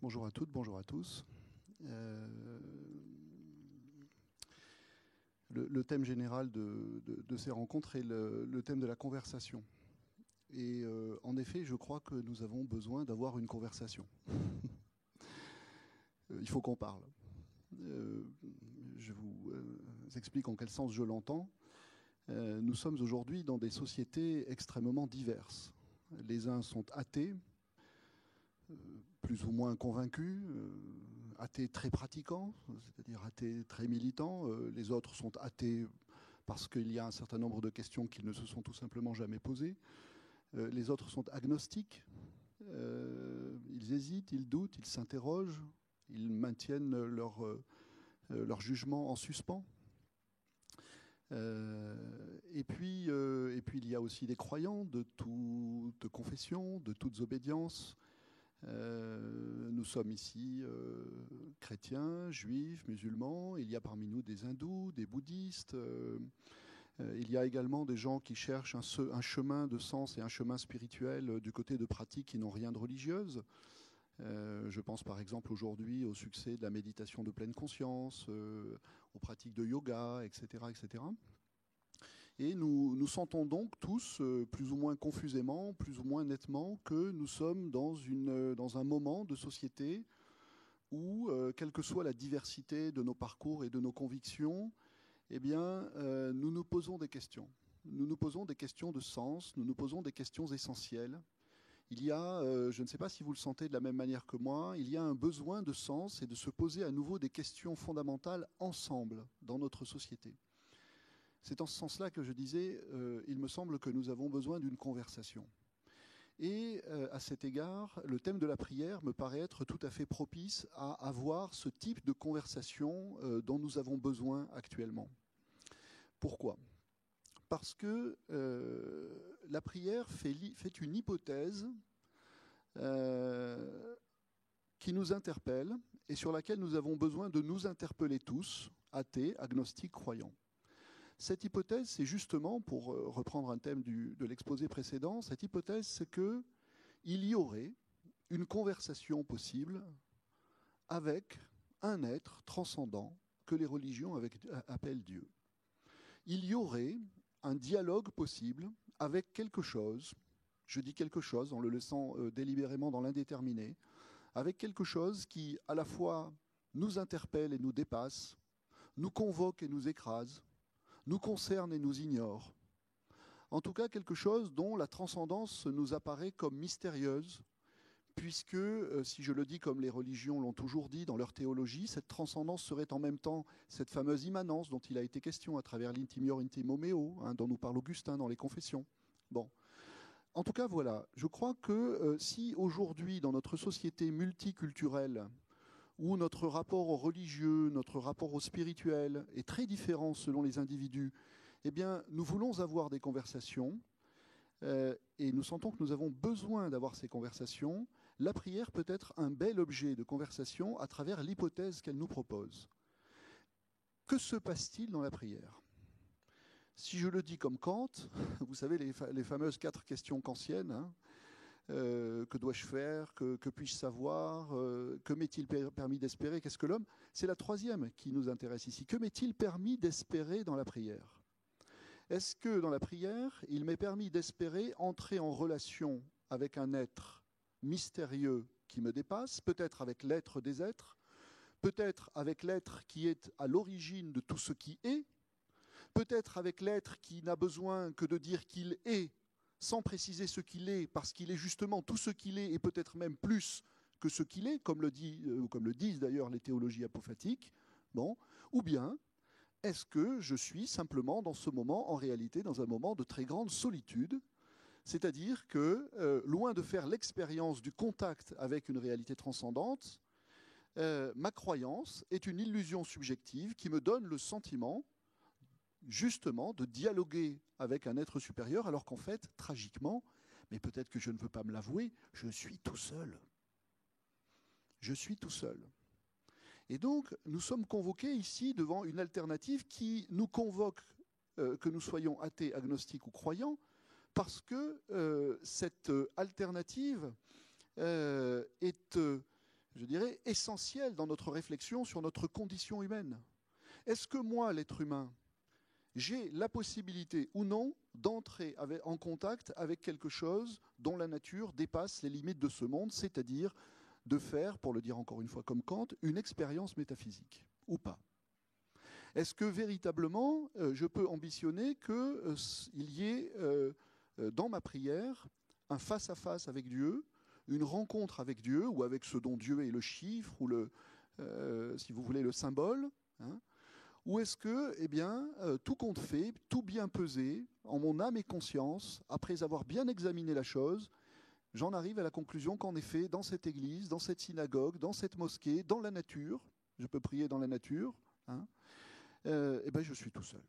Bonjour à toutes, bonjour à tous. Le thème général de ces rencontres est le thème de la conversation. Et en effet, je crois que nous avons besoin d'avoir une conversation. Il faut qu'on parle. Je vous explique en quel sens je l'entends. Nous sommes aujourd'hui dans des sociétés extrêmement diverses. Les uns sont athées, plus ou moins convaincus, athées très pratiquants, c'est-à-dire athées très militants. Les autres sont athées parce qu'il y a un certain nombre de questions qu'ils ne se sont tout simplement jamais posées. Les autres sont agnostiques. Ils hésitent, ils doutent, ils s'interrogent, ils maintiennent leur jugement en suspens. Et puis, il y a aussi des croyants de toute confession, de toutes obédiences. Nous sommes ici chrétiens, juifs, musulmans. Il y a parmi nous des hindous, des bouddhistes. Il y a également des gens qui cherchent un chemin de sens et un chemin spirituel du côté de pratiques qui n'ont rien de religieuse. Je pense par exemple aujourd'hui au succès de la méditation de pleine conscience, aux pratiques de yoga, etc., etc. Et nous sentons donc tous, plus ou moins confusément, plus ou moins nettement, que nous sommes dans un moment de société où, quelle que soit la diversité de nos parcours et de nos convictions, eh bien, nous nous posons des questions. Nous nous posons des questions de sens, nous nous posons des questions essentielles. Il y a, je ne sais pas si vous le sentez de la même manière que moi, il y a un besoin de sens et de se poser à nouveau des questions fondamentales ensemble dans notre société. C'est en ce sens-là que je disais, il me semble que nous avons besoin d'une conversation. Et à cet égard, le thème de la prière me paraît être tout à fait propice à avoir ce type de conversation dont nous avons besoin actuellement. Pourquoi ? Parce que la prière fait une hypothèse qui nous interpelle et sur laquelle nous avons besoin de nous interpeller tous, athées, agnostiques, croyants. Cette hypothèse, c'est justement, pour reprendre un thème de l'exposé précédent, cette hypothèse, c'est qu'il y aurait une conversation possible avec un être transcendant que les religions appellent Dieu. Il y aurait un dialogue possible avec quelque chose, je dis quelque chose en le laissant délibérément dans l'indéterminé, avec quelque chose qui, à la fois, nous interpelle et nous dépasse, nous convoque et nous écrase, nous concerne et nous ignore. En tout cas, quelque chose dont la transcendance nous apparaît comme mystérieuse, puisque, si je le dis comme les religions l'ont toujours dit dans leur théologie, cette transcendance serait en même temps cette fameuse immanence dont il a été question à travers l'intimior intimo meo, dont nous parle Augustin dans les Confessions. Bon. En tout cas, voilà. Je crois que si aujourd'hui, dans notre société multiculturelle, où notre rapport au religieux, notre rapport au spirituel est très différent selon les individus, eh bien, nous voulons avoir des conversations et nous sentons que nous avons besoin d'avoir ces conversations. La prière peut être un bel objet de conversation à travers l'hypothèse qu'elle nous propose. Que se passe-t-il dans la prière ? Si je le dis comme Kant, vous savez les fameuses 4 questions kantiennes, que dois-je faire, que puis-je savoir, que m'est-il permis d'espérer, qu'est-ce que l'homme ? C'est la 3e qui nous intéresse ici. Que m'est-il permis d'espérer dans la prière ? Est-ce que dans la prière, il m'est permis d'espérer entrer en relation avec un être mystérieux qui me dépasse, peut-être avec l'être des êtres, peut-être avec l'être qui est à l'origine de tout ce qui est, peut-être avec l'être qui n'a besoin que de dire qu'il est, sans préciser ce qu'il est, parce qu'il est justement tout ce qu'il est, et peut-être même plus que ce qu'il est, comme le disent d'ailleurs les théologies apophatiques, bon, ou bien est-ce que je suis simplement dans ce moment, en réalité, dans un moment de très grande solitude, c'est-à-dire que, loin de faire l'expérience du contact avec une réalité transcendante, ma croyance est une illusion subjective qui me donne le sentiment justement de dialoguer avec un être supérieur, alors qu'en fait, tragiquement, mais peut-être que je ne veux pas me l'avouer, je suis tout seul. Je suis tout seul. Et donc, nous sommes convoqués ici devant une alternative qui nous convoque, que nous soyons athées, agnostiques ou croyants, parce que cette alternative est je dirais, essentiel dans notre réflexion sur notre condition humaine. Est-ce que moi, l'être humain, j'ai la possibilité ou non d'entrer en contact avec quelque chose dont la nature dépasse les limites de ce monde, c'est-à-dire de faire, pour le dire encore une fois comme Kant, une expérience métaphysique, ou pas? Est-ce que véritablement, je peux ambitionner qu'il y ait dans ma prière un face-à-face avec Dieu, une rencontre avec Dieu, ou avec ce dont Dieu est le chiffre, ou si vous voulez, le symbole, hein? Ou est-ce que, eh bien, tout compte fait, tout bien pesé, en mon âme et conscience, après avoir bien examiné la chose, j'en arrive à la conclusion qu'en effet, dans cette église, dans cette synagogue, dans cette mosquée, dans la nature, je peux prier dans la nature, hein, eh ben, je suis tout seul.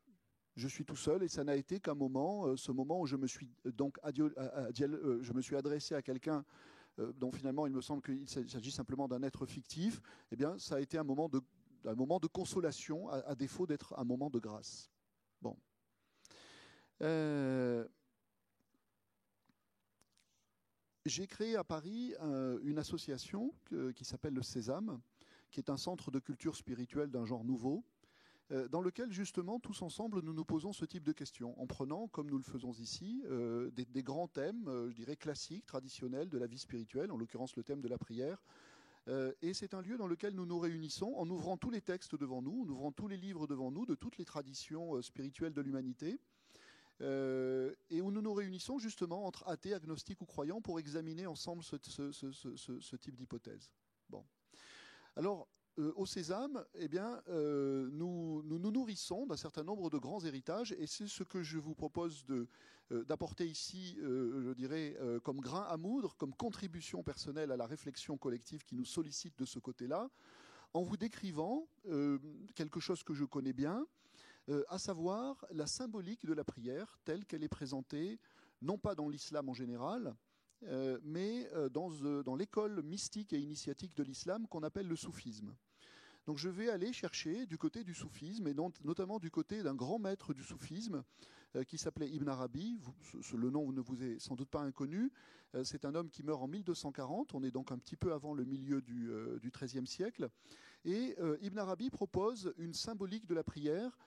Je suis tout seul et ça n'a été qu'un moment, ce moment où je me suis donc je me suis adressé à quelqu'un dont finalement il me semble qu'il s'agit simplement d'un être fictif. Eh bien, ça a été un moment de consolation, à défaut d'être un moment de grâce. Bon. J'ai créé à Paris une association qui s'appelle le Sésame, qui est un centre de culture spirituelle d'un genre nouveau, dans lequel justement tous ensemble nous nous posons ce type de questions, en prenant, comme nous le faisons ici, des grands thèmes, je dirais classiques, traditionnels de la vie spirituelle, en l'occurrence le thème de la prière. Et c'est un lieu dans lequel nous nous réunissons en ouvrant tous les textes devant nous, en ouvrant tous les livres devant nous, de toutes les traditions spirituelles de l'humanité, et où nous nous réunissons justement entre athées, agnostiques ou croyants pour examiner ensemble ce type d'hypothèse. Bon. Alors, au Sésame, eh bien, nous nous nourrissons d'un certain nombre de grands héritages, et c'est ce que je vous propose d'apporter ici, je dirais, comme grain à moudre, comme contribution personnelle à la réflexion collective qui nous sollicite de ce côté-là, en vous décrivant quelque chose que je connais bien, à savoir la symbolique de la prière telle qu'elle est présentée, non pas dans l'islam en général, mais dans l'école mystique et initiatique de l'islam qu'on appelle le soufisme. Donc je vais aller chercher du côté du soufisme, et notamment du côté d'un grand maître du soufisme qui s'appelait Ibn Arabi. Le nom ne vous est sans doute pas inconnu. C'est un homme qui meurt en 1240, on est donc un petit peu avant le milieu du XIIIe siècle. Et Ibn Arabi propose une symbolique de la prière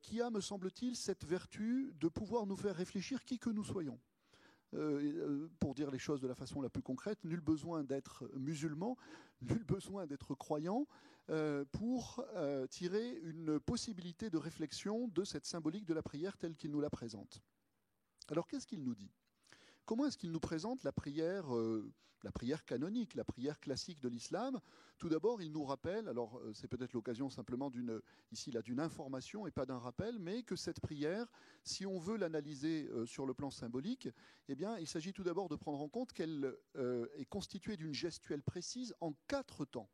qui a, me semble-t-il, cette vertu de pouvoir nous faire réfléchir qui que nous soyons. Pour dire les choses de la façon la plus concrète, nul besoin d'être musulman, nul besoin d'être croyant pour tirer une possibilité de réflexion de cette symbolique de la prière telle qu'il nous la présente. Alors qu'est-ce qu'il nous dit ? Comment est-ce qu'il nous présente la prière canonique, la prière classique de l'islam? Tout d'abord, il nous rappelle, alors c'est peut-être l'occasion simplement d'une information et pas d'un rappel, mais que cette prière, si on veut l'analyser sur le plan symbolique, eh bien, il s'agit tout d'abord de prendre en compte qu'elle est constituée d'une gestuelle précise en 4 temps.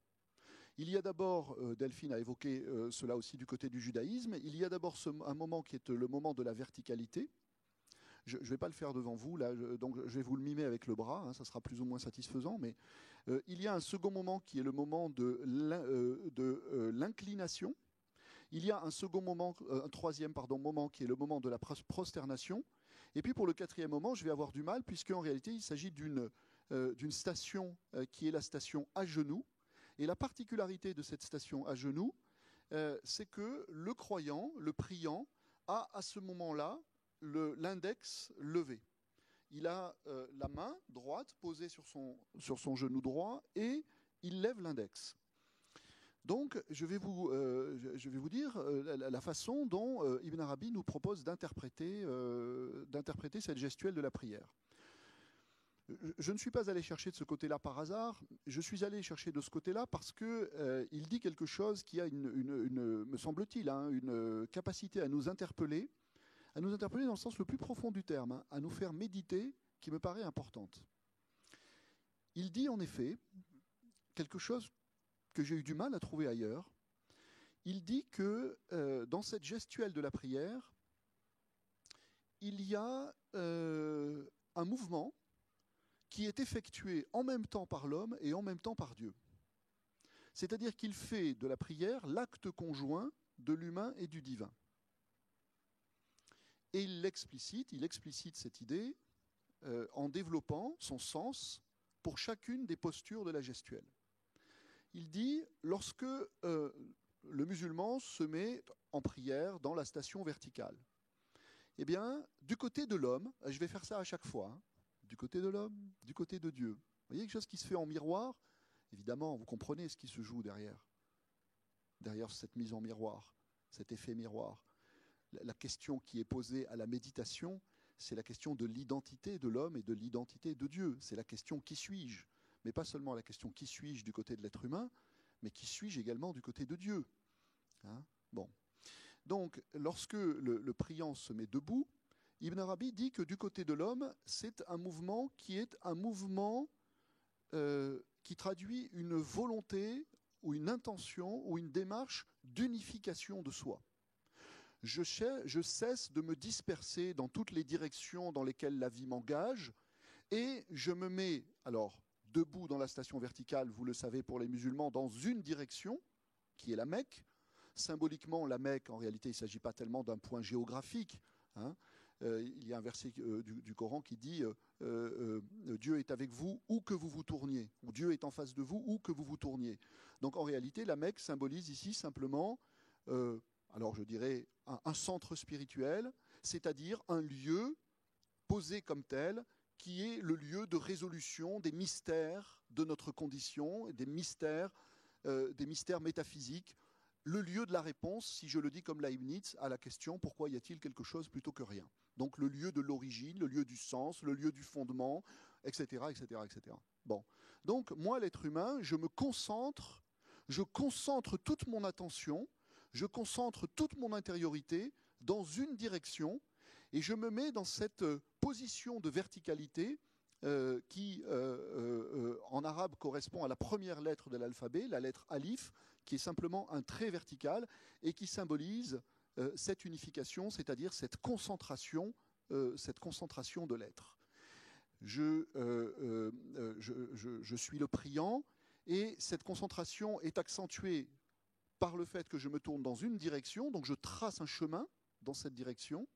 Il y a d'abord, Delphine a évoqué cela aussi du côté du judaïsme, il y a d'abord un moment qui est le moment de la verticalité. Je ne vais pas le faire devant vous, là, donc je vais vous le mimer avec le bras, hein, ça sera plus ou moins satisfaisant, mais il y a un second moment qui est le moment de l'inclination. Il y a un troisième moment qui est le moment de la prosternation. Et puis pour le 4e moment, je vais avoir du mal, puisqu'en réalité, il s'agit d'une station qui est la station à genoux. Et la particularité de cette station à genoux, c'est que le croyant, le priant, a à ce moment-là l'index levé. Il a la main droite posée sur son genou droit et il lève l'index. Donc, je vais vous dire la façon dont Ibn Arabi nous propose d'interpréter cette gestuelle de la prière. Je ne suis pas allé chercher de ce côté-là par hasard, je suis allé chercher de ce côté-là parce qu'il dit quelque chose qui a, me semble-t-il, une capacité à nous interpeller dans le sens le plus profond du terme, hein, à nous faire méditer, qui me paraît importante. Il dit en effet quelque chose que j'ai eu du mal à trouver ailleurs. Il dit que dans cette gestuelle de la prière, il y a un mouvement qui est effectué en même temps par l'homme et en même temps par Dieu. C'est-à-dire qu'il fait de la prière l'acte conjoint de l'humain et du divin. Et il explicite cette idée en développant son sens pour chacune des postures de la gestuelle. Il dit, lorsque le musulman se met en prière dans la station verticale, eh bien, du côté de l'homme, je vais faire ça à chaque fois, hein, du côté de l'homme, du côté de Dieu. Vous voyez quelque chose qui se fait en miroir? Évidemment, vous comprenez ce qui se joue derrière cette mise en miroir, cet effet miroir. La question qui est posée à la méditation, c'est la question de l'identité de l'homme et de l'identité de Dieu. C'est la question qui suis-je? Mais pas seulement la question qui suis-je du côté de l'être humain, mais qui suis-je également du côté de Dieu, hein? Bon. Donc, lorsque le priant se met debout, Ibn Arabi dit que du côté de l'homme, c'est un mouvement qui est un mouvement qui traduit une volonté ou une intention ou une démarche d'unification de soi. Je cesse de me disperser dans toutes les directions dans lesquelles la vie m'engage et je me mets, alors, debout dans la station verticale, vous le savez pour les musulmans, dans une direction, qui est la Mecque. Symboliquement, la Mecque, en réalité, il ne s'agit pas tellement d'un point géographique, hein. Il y a un verset du Coran qui dit Dieu est avec vous où que vous vous tourniez, ou Dieu est en face de vous où que vous vous tourniez. Donc en réalité, la Mecque symbolise ici simplement, alors je dirais, un centre spirituel, c'est-à-dire un lieu posé comme tel, qui est le lieu de résolution des mystères de notre condition, des mystères métaphysiques, le lieu de la réponse, si je le dis comme Leibniz, à la question pourquoi y a-t-il quelque chose plutôt que rien. Donc le lieu de l'origine, le lieu du sens, le lieu du fondement, etc., etc., etc. Bon. Donc moi, l'être humain, je concentre toute mon attention, je concentre toute mon intériorité dans une direction et je me mets dans cette position de verticalité qui, en arabe, correspond à la première lettre de l'alphabet, la lettre alif, qui est simplement un trait vertical et qui symbolise cette unification, c'est-à-dire cette concentration de l'être. Je suis le priant et cette concentration est accentuée par le fait que je me tourne dans une direction, donc je trace un chemin dans cette direction.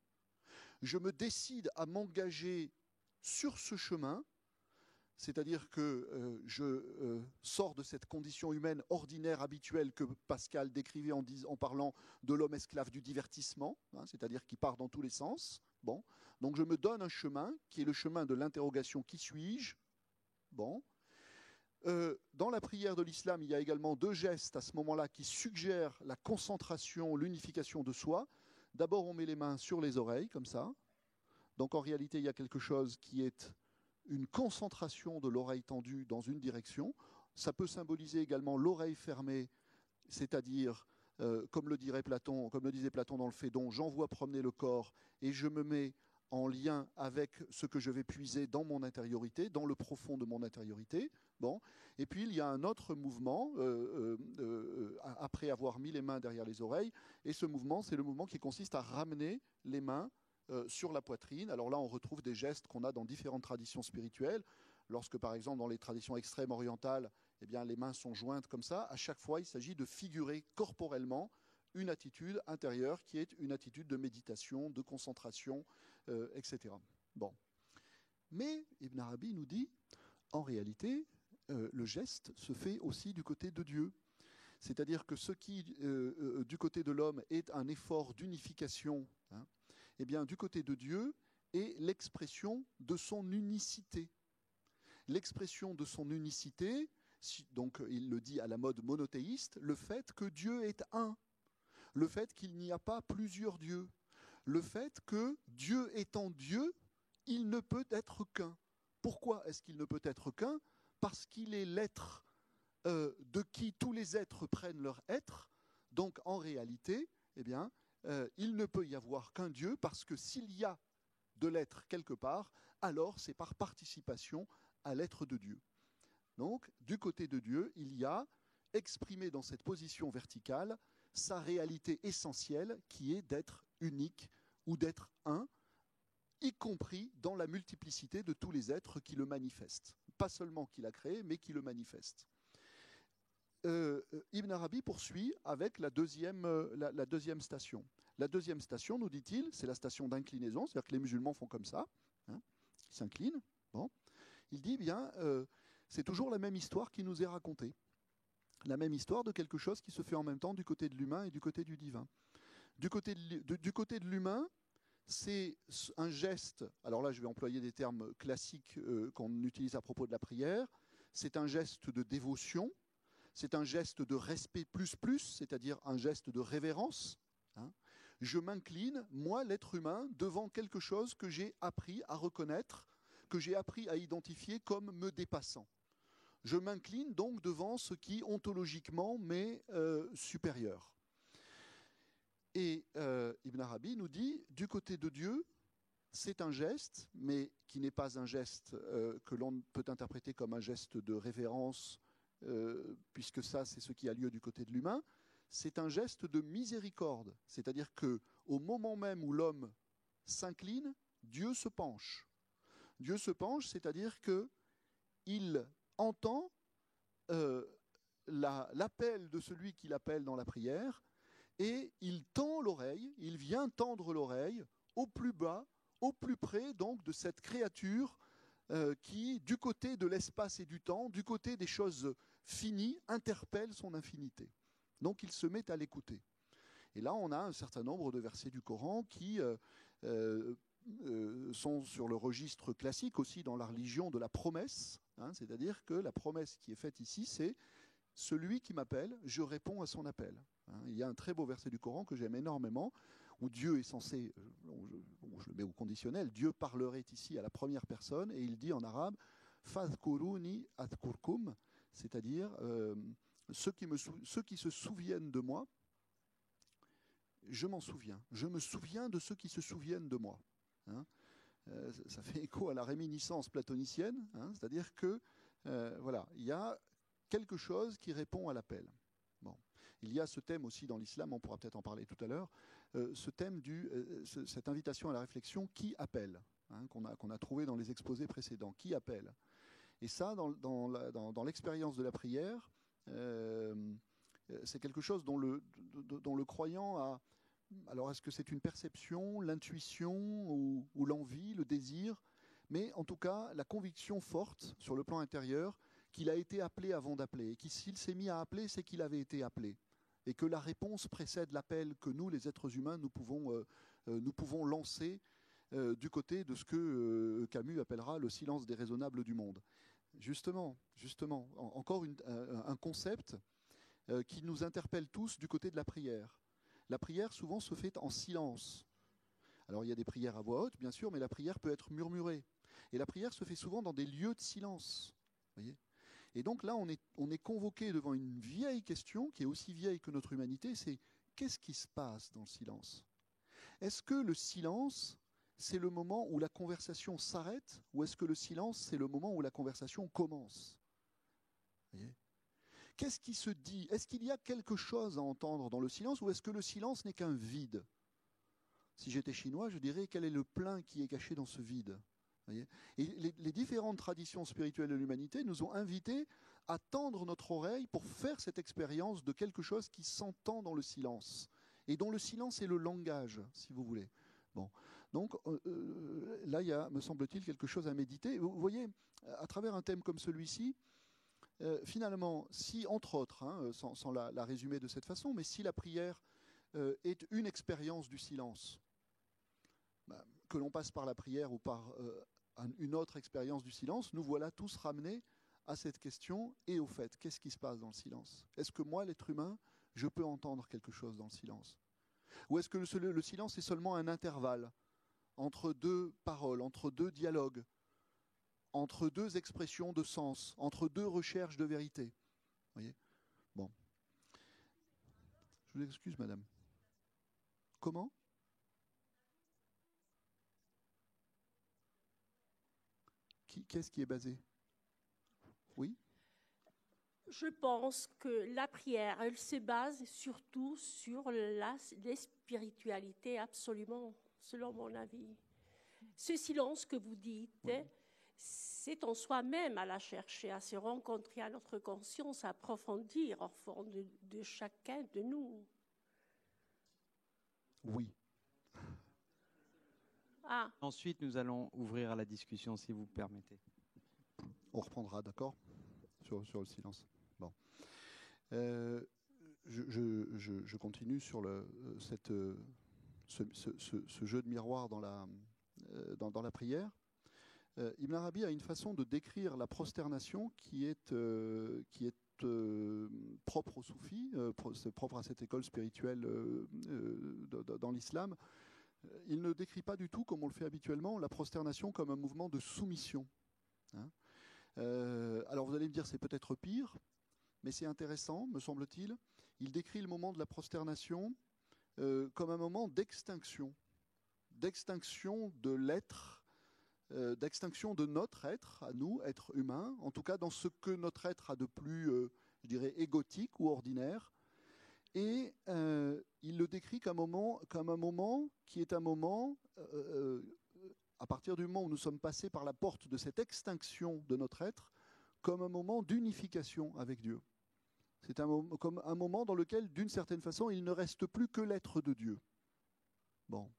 Je me décide à m'engager sur ce chemin, c'est-à-dire que je sors de cette condition humaine ordinaire, habituelle que Pascal décrivait en parlant de l'homme esclave du divertissement, hein, c'est-à-dire qui part dans tous les sens. Bon. Donc je me donne un chemin qui est le chemin de l'interrogation « qui suis-je » ? Bon. Dans la prière de l'islam, il y a également deux gestes à ce moment-là qui suggèrent la concentration, l'unification de soi. D'abord, on met les mains sur les oreilles, comme ça. Donc en réalité, il y a quelque chose qui est une concentration de l'oreille tendue dans une direction. Ça peut symboliser également l'oreille fermée, c'est-à-dire, comme le disait Platon dans le Phédon, j'envoie promener le corps et je me mets en lien avec ce que je vais puiser dans mon intériorité, dans le profond de mon intériorité. Bon. Et puis il y a un autre mouvement, après avoir mis les mains derrière les oreilles, et ce mouvement, c'est le mouvement qui consiste à ramener les mains sur la poitrine. Alors là, on retrouve des gestes qu'on a dans différentes traditions spirituelles. Lorsque, par exemple, dans les traditions extrêmes orientales, eh bien, les mains sont jointes comme ça, à chaque fois, il s'agit de figurer corporellement une attitude intérieure qui est une attitude de méditation, de concentration, etc. Bon. Mais Ibn Arabi nous dit, en réalité, le geste se fait aussi du côté de Dieu. C'est-à-dire que ce qui, du côté de l'homme, est un effort d'unification, hein, eh bien, du côté de Dieu, est l'expression de son unicité. L'expression de son unicité, donc il le dit à la mode monothéiste, le fait que Dieu est un, le fait qu'il n'y a pas plusieurs dieux, le fait que Dieu étant Dieu, il ne peut être qu'un. Pourquoi est-ce qu'il ne peut être qu'un ? Parce qu'il est l'être de qui tous les êtres prennent leur être. Donc en réalité, eh bien, il ne peut y avoir qu'un Dieu, parce que s'il y a de l'être quelque part, alors c'est par participation à l'être de Dieu. Donc, du côté de Dieu, il y a exprimé dans cette position verticale sa réalité essentielle, qui est d'être unique ou d'être un, y compris dans la multiplicité de tous les êtres qui le manifestent. Pas seulement qu'il a créé, mais qui le manifestent. Ibn Arabi poursuit avec la deuxième station. La deuxième station, nous dit-il, c'est la station d'inclinaison, c'est-à-dire que les musulmans font comme ça, hein, ils s'inclinent. Bon. Il dit, bien, c'est toujours la même histoire qui nous est racontée. la même histoire de quelque chose qui se fait en même temps du côté de l'humain et du côté du divin. Du côté de l'humain, c'est un geste, alors là je vais employer des termes classiques qu'on utilise à propos de la prière, c'est un geste de dévotion, c'est un geste de respect plus, c'est-à-dire un geste de révérence. Hein. Je m'incline, moi l'être humain, devant quelque chose que j'ai appris à reconnaître, que j'ai appris à identifier comme me dépassant. Je m'incline donc devant ce qui ontologiquement m'est supérieur. Et Ibn Arabi nous dit, du côté de Dieu, c'est un geste, mais qui n'est pas un geste que l'on peut interpréter comme un geste de révérence, puisque ça, c'est ce qui a lieu du côté de l'humain. C'est un geste de miséricorde, c'est-à-dire qu'au moment même où l'homme s'incline, Dieu se penche. Dieu se penche, c'est-à-dire qu'il entend l'appel de celui qui l'appelle dans la prière, et il tend l'oreille, il vient tendre l'oreille au plus bas, au plus près donc de cette créature qui, du côté de l'espace et du temps, du côté des choses finies, interpelle son infinité. Donc il se met à l'écouter. Et là, on a un certain nombre de versets du Coran qui sont sur le registre classique aussi dans la religion de la promesse, hein, c'est-à-dire que la promesse qui est faite ici, c'est « celui qui m'appelle, je réponds à son appel ». Il y a un très beau verset du Coran que j'aime énormément, où Dieu est censé, je le mets au conditionnel, Dieu parlerait ici à la première personne, et il dit en arabe « Fadhkuruni adhkurkum », c'est-à-dire ceux qui se souviennent de moi, je m'en souviens. Je me souviens de ceux qui se souviennent de moi. Hein, ça fait écho à la réminiscence platonicienne, hein, c'est-à-dire que voilà, il y a quelque chose qui répond à l'appel. Bon. Il y a ce thème aussi dans l'islam, on pourra peut-être en parler tout à l'heure, ce thème cette invitation à la réflexion, qui appelle, hein, qu'on a trouvé dans les exposés précédents, qui appelle. Et ça, dans l'expérience de la prière, c'est quelque chose dont le croyant a... Alors, est-ce que c'est une perception, l'intuition ou l'envie, le désir? Mais en tout cas, la conviction forte sur le plan intérieur qu'il a été appelé avant d'appeler. Et que s'il s'est mis à appeler, c'est qu'il avait été appelé. Et que la réponse précède l'appel que nous, les êtres humains, nous pouvons lancer du côté de ce que Camus appellera le silence déraisonnable du monde. Justement, encore un concept qui nous interpelle tous du côté de la prière. La prière, souvent, se fait en silence. Alors, il y a des prières à voix haute, bien sûr, mais la prière peut être murmurée. Et la prière se fait souvent dans des lieux de silence. Voyez ? Et donc là, on est convoqué devant une vieille question, qui est aussi vieille que notre humanité, c'est qu'est-ce qui se passe dans le silence? Est-ce que le silence, c'est le moment où la conversation s'arrête, ou est-ce que le silence, c'est le moment où la conversation commence? Voyez ? Qu'est-ce qui se dit? Est-ce qu'il y a quelque chose à entendre dans le silence, ou est-ce que le silence n'est qu'un vide? Si j'étais chinois, je dirais quel est le plein qui est caché dans ce vide? Voyez? Et les différentes traditions spirituelles de l'humanité nous ont invités à tendre notre oreille pour faire cette expérience de quelque chose qui s'entend dans le silence, et dont le silence est le langage, si vous voulez. Bon. Donc là, il y a, me semble-t-il, quelque chose à méditer. Vous voyez, à travers un thème comme celui-ci, finalement, si, entre autres, hein, sans la résumer de cette façon, mais si la prière est une expérience du silence, que l'on passe par la prière ou par une autre expérience du silence, nous voilà tous ramenés à cette question et au fait, qu'est-ce qui se passe dans le silence? Est-ce que moi, l'être humain, je peux entendre quelque chose dans le silence? Ou est-ce que le silence est seulement un intervalle entre deux paroles, entre deux dialogues, entre deux expressions de sens, entre deux recherches de vérité? Voyez? Bon. Je vous excuse, madame. Comment? Qu'est-ce qui est basé? Oui? Je pense que la prière, elle se base surtout sur les spiritualités, absolument, selon mon avis. Ce silence que vous dites, oui, c'est en soi-même à la chercher, à se rencontrer à notre conscience, à approfondir au fond de chacun de nous. Oui. Ah. Ensuite, nous allons ouvrir à la discussion, si vous permettez. On reprendra, d'accord, sur le silence. Bon. Je continue sur ce jeu de miroir dans la prière. Ibn Arabi a une façon de décrire la prosternation qui est propre aux soufis, c'est propre à cette école spirituelle dans l'islam. Il ne décrit pas du tout, comme on le fait habituellement, la prosternation comme un mouvement de soumission. Hein. Alors vous allez me dire, c'est peut-être pire, mais c'est intéressant, me semble-t-il. Il décrit le moment de la prosternation comme un moment d'extinction de l'être, d'extinction de notre être, à nous, être humain, en tout cas dans ce que notre être a de plus, je dirais, égotique ou ordinaire. Et il le décrit comme un moment qui est un moment, à partir du moment où nous sommes passés par la porte de cette extinction de notre être, comme un moment d'unification avec Dieu. C'est comme un moment dans lequel, d'une certaine façon, il ne reste plus que l'être de Dieu. Bon.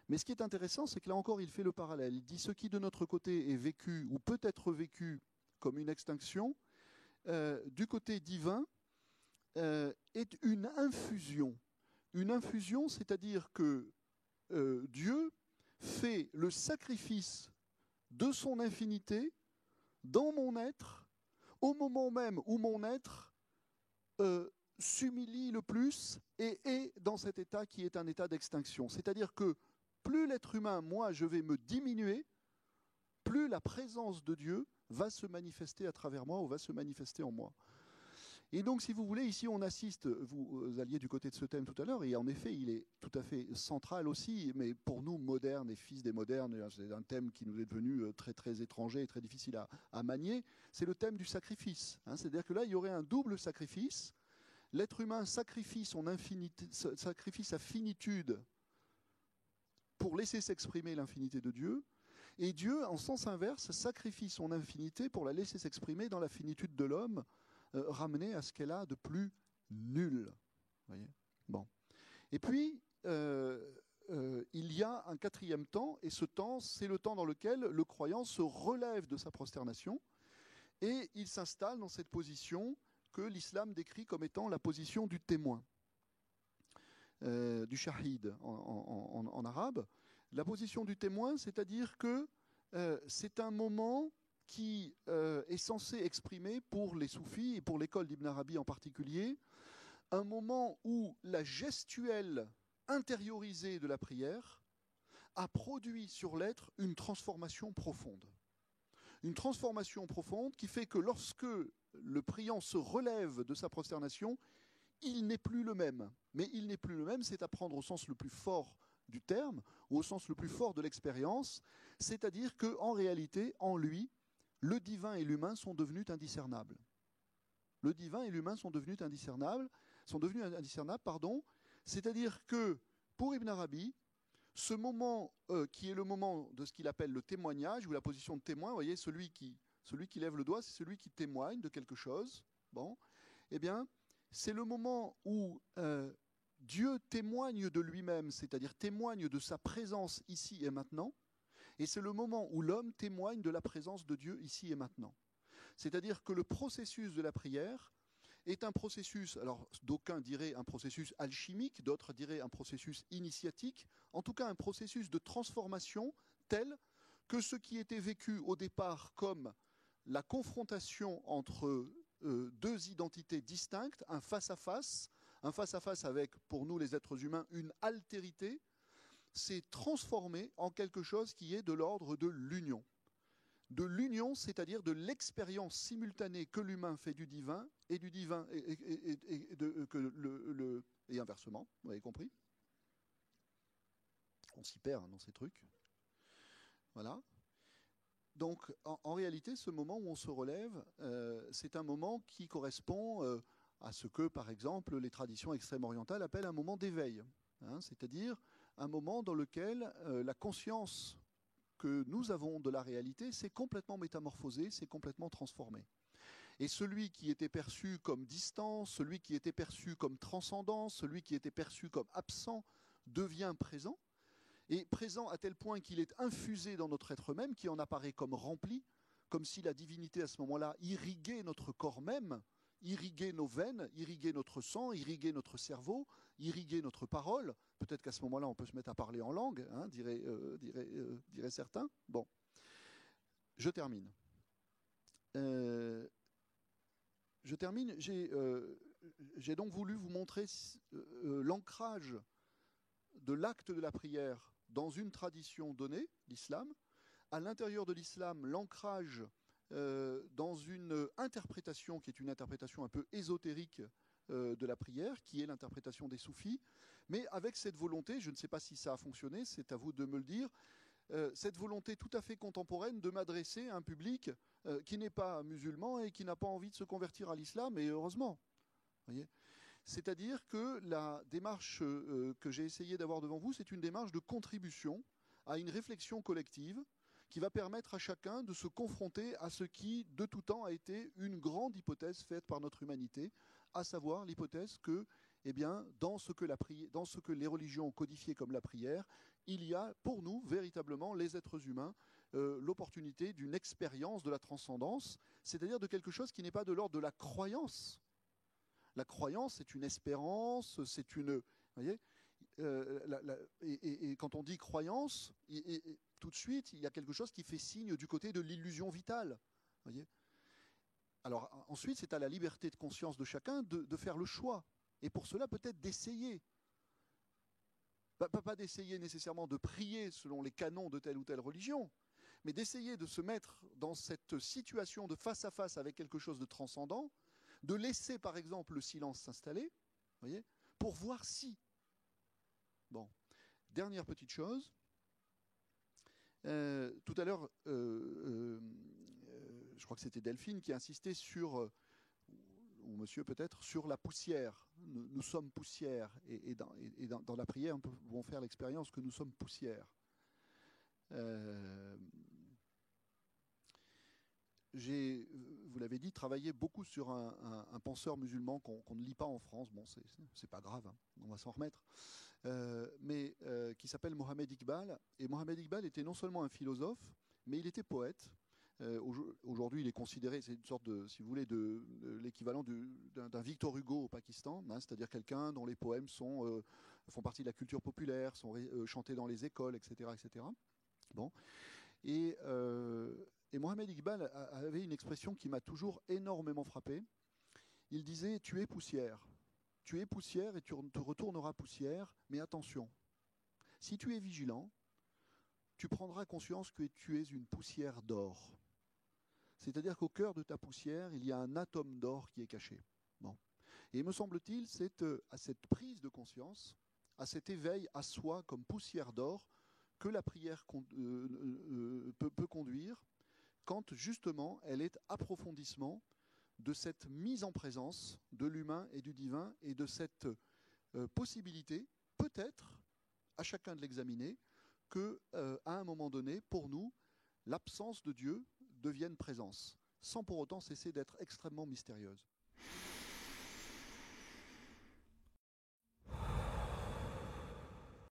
Mais ce qui est intéressant, c'est que là encore, il fait le parallèle. Il dit ce qui, de notre côté, est vécu ou peut être vécu comme une extinction, du côté divin, est une infusion. Une infusion, c'est-à-dire que Dieu fait le sacrifice de son infinité dans mon être, au moment même où mon être s'humilie le plus et est dans cet état qui est un état d'extinction. C'est-à-dire que plus l'être humain, moi, je vais me diminuer, plus la présence de Dieu va se manifester à travers moi ou va se manifester en moi. Et donc, si vous voulez, ici, on assiste, vous alliez du côté de ce thème tout à l'heure, et en effet, il est tout à fait central aussi, mais pour nous, modernes et fils des modernes, c'est un thème qui nous est devenu très, très étranger et très difficile à manier, c'est le thème du sacrifice. Hein. C'est-à-dire que là, il y aurait un double sacrifice. L'être humain sacrifie sacrifie sa finitude pour laisser s'exprimer l'infinité de Dieu, et Dieu, en sens inverse, sacrifie son infinité pour la laisser s'exprimer dans la finitude de l'homme, ramenée à ce qu'elle a de plus nul. Voyez, bon. Et puis, il y a un quatrième temps, et ce temps, c'est le temps dans lequel le croyant se relève de sa prosternation, et il s'installe dans cette position que l'islam décrit comme étant la position du témoin, du shahid en arabe. La position du témoin, c'est-à-dire que c'est un moment qui est censé exprimer pour les soufis et pour l'école d'Ibn Arabi en particulier, un moment où la gestuelle intériorisée de la prière a produit sur l'être une transformation profonde. Une transformation profonde qui fait que lorsque le priant se relève de sa prosternation, il n'est plus le même. Mais il n'est plus le même, c'est à prendre au sens le plus fort du terme, ou au sens le plus fort de l'expérience, c'est-à-dire qu'en réalité, en lui, le divin et l'humain sont devenus indiscernables. Le divin et l'humain sont devenus indiscernables, c'est-à-dire que pour Ibn Arabi, ce moment qui est le moment de ce qu'il appelle le témoignage, ou la position de témoin, vous voyez, celui qui lève le doigt, c'est celui qui témoigne de quelque chose. Bon, eh bien, c'est le moment où Dieu témoigne de lui-même, c'est-à-dire témoigne de sa présence ici et maintenant, et c'est le moment où l'homme témoigne de la présence de Dieu ici et maintenant. C'est-à-dire que le processus de la prière est un processus, alors d'aucuns diraient un processus alchimique, d'autres diraient un processus initiatique, en tout cas un processus de transformation tel que ce qui était vécu au départ comme la confrontation entre deux identités distinctes, un face-à-face avec, pour nous les êtres humains, une altérité, s'est transformé en quelque chose qui est de l'ordre de l'union. De l'union, c'est-à-dire de l'expérience simultanée que l'humain fait du divin et du divin et inversement, vous avez compris? On s'y perd dans ces trucs. Voilà. Donc, en réalité, ce moment où on se relève, c'est un moment qui correspond à ce que, par exemple, les traditions extrême-orientales appellent un moment d'éveil. Hein, c'est-à-dire un moment dans lequel la conscience que nous avons de la réalité s'est complètement métamorphosée, s'est complètement transformée. Et celui qui était perçu comme distant, celui qui était perçu comme transcendant, celui qui était perçu comme absent, devient présent. Et présent à tel point qu'il est infusé dans notre être même, qui en apparaît comme rempli, comme si la divinité à ce moment-là irriguait notre corps même, irriguer nos veines, irriguer notre sang, irriguer notre cerveau, irriguer notre parole. Peut-être qu'à ce moment-là, on peut se mettre à parler en langue, hein, diraient certains. Bon, je termine. J'ai donc voulu vous montrer l'ancrage de l'acte de la prière dans une tradition donnée, l'islam. À l'intérieur de l'islam, l'ancrage dans une interprétation qui est une interprétation un peu ésotérique de la prière, qui est l'interprétation des soufis, mais avec cette volonté, je ne sais pas si ça a fonctionné, c'est à vous de me le dire, cette volonté tout à fait contemporaine de m'adresser à un public qui n'est pas musulman et qui n'a pas envie de se convertir à l'islam, et heureusement. Voyez, c'est-à-dire que la démarche que j'ai essayé d'avoir devant vous, c'est une démarche de contribution à une réflexion collective qui va permettre à chacun de se confronter à ce qui, de tout temps, a été une grande hypothèse faite par notre humanité, à savoir l'hypothèse que, eh bien, dans ce que les religions ont codifié comme la prière, il y a pour nous, véritablement, les êtres humains, l'opportunité d'une expérience de la transcendance, c'est-à-dire de quelque chose qui n'est pas de l'ordre de la croyance. La croyance, c'est une espérance, c'est une... Vous voyez, et quand on dit croyance, tout de suite, il y a quelque chose qui fait signe du côté de l'illusion vitale. Voyez, alors ensuite, c'est à la liberté de conscience de chacun de faire le choix. Et pour cela, peut-être d'essayer. Pas d'essayer nécessairement de prier selon les canons de telle ou telle religion, mais d'essayer de se mettre dans cette situation de face à face avec quelque chose de transcendant, de laisser par exemple le silence s'installer, voyez, pour voir si. Bon, dernière petite chose. Tout à l'heure, je crois que c'était Delphine qui insistait sur, ou monsieur peut-être, sur la poussière. Nous sommes poussière, et dans la prière, nous pouvons faire l'expérience que nous sommes poussière. J'ai, vous l'avez dit, travaillé beaucoup sur un penseur musulman qu'on ne lit pas en France. Bon, c'est pas grave, hein, on va s'en remettre. Mais qui s'appelle Mohamed Iqbal. Et Mohamed Iqbal était non seulement un philosophe, mais il était poète. Aujourd'hui, il est considéré, c'est une sorte de, si vous voulez, de l'équivalent d'un Victor Hugo au Pakistan, hein, c'est-à-dire quelqu'un dont les poèmes font partie de la culture populaire, sont chantés dans les écoles, etc., etc. Bon. Et Mohamed Iqbal avait une expression qui m'a toujours énormément frappé. Il disait « Tu es poussière. Tu es poussière et tu te retourneras poussière, mais attention, si tu es vigilant, tu prendras conscience que tu es une poussière d'or. » C'est-à-dire qu'au cœur de ta poussière, il y a un atome d'or qui est caché. Bon. Et me semble-t-il, c'est à cette prise de conscience, à cet éveil à soi comme poussière d'or, que la prière peut conduire quand justement elle est approfondissement de cette mise en présence de l'humain et du divin et de cette possibilité, peut-être, à chacun de l'examiner, que à un moment donné, pour nous, l'absence de Dieu devienne présence, sans pour autant cesser d'être extrêmement mystérieuse.